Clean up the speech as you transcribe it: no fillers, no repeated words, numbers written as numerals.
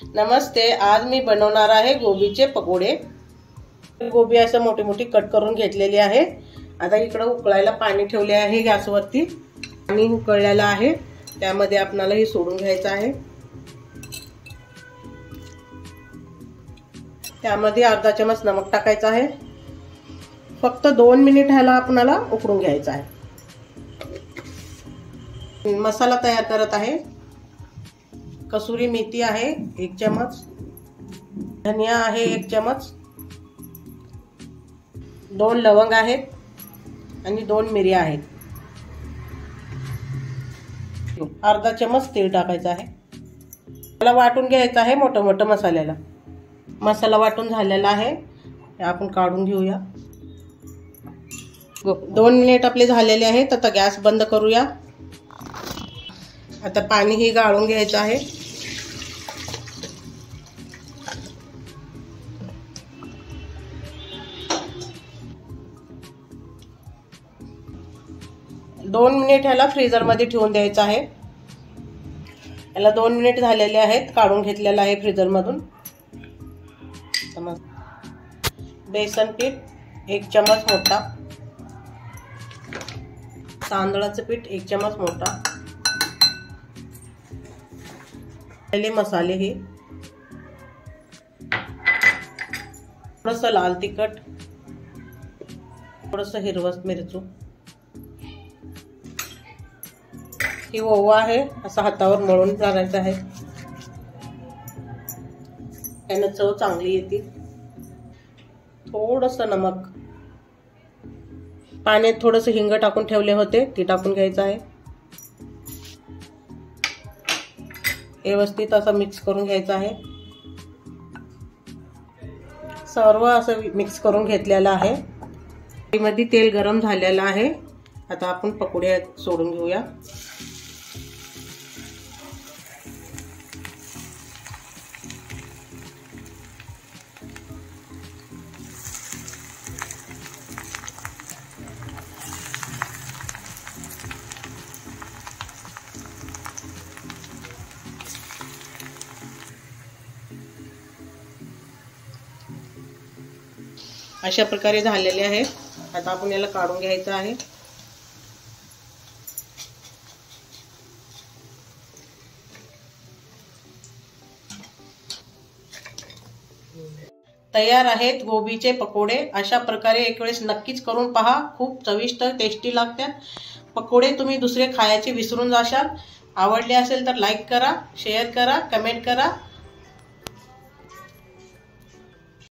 नमस्ते, आज मी बनवणार आहे गोबीचे पकोडे। गोबी असं मोठी मोठी कट करून घेतलेली आहे। आता इकडे उकळायला पाणी ठेवले आहे गॅसवरती। पाणी उकळलेलं आहे, त्यामध्ये आपल्याला हे सोडून घ्यायचं आहे। त्यामध्ये अर्धा चमच नमक टाकायचा आहे। फक्त 2 मिनिट ह्याला आपल्याला उकळून घ्यायचं आहे। मसाला तयार करत आहे। कसुरी मेथी आहे 1 चमच, धनिया आहे 1 चमच, 2 लवंग आहेत आणि 2 मिऱ्या आहेत। अर्धा चमच तेल टाकायचं आहे। त्याला वाटून घ्यायचं आहे मोठं मोठं मसाल्याला। मसाला वाटून झालेला आहे, आपण काढून घेऊया। 2 मिनिट आपले झालेले आहेत। आता गॅस बंद करूया। आता पाणी हे गाळून घ्यायचं आहे। दोन मिनिट ह्याला फ्रीजर मध्ये ठेवून द्यायचं आहे। याला 2 मिनिट झालेले आहेत, काढून घेतलेला आहे फ्रीजर मधून। बेसन पीठ 1 चमच मोठा, तांदळाचं पीठ 1 चमच मोठा, पहिले मसाले हे थोडंसं लाल तिखट, थोडंसं हिरवं मिरचू, ही ओवा आहे, असं हातावर मळून करायचं आहे, त्याने चव चांगली येते। थोडंसं नमक, पाण्यात थोडंसं हिंग टाकून ठेवले होते ते टाकून घ्यायचं आहे। व्यवस्थित असं मिक्स करून घ्यायचं आहे। सर्व असं मिक्स करून घेतलेलं आहे। मध्ये तेल गरम झालेलं आहे। आता आपण पकोडे सोडून घेऊया। अशा प्रकारे झालेले आहे। आता आपण याला काढून घ्यायचं आहे। तयार आहेत गोबीचे पकोडे। अशा प्रकारे एक वेळेस नक्कीच करून पहा, खूप चविष्ट टेस्टी लागतात। पकोडे तुम्ही दुसरे खायचे विसरून जाशाल। आवडले असेल तर लाईक करा, शेअर करा, कमेंट करा।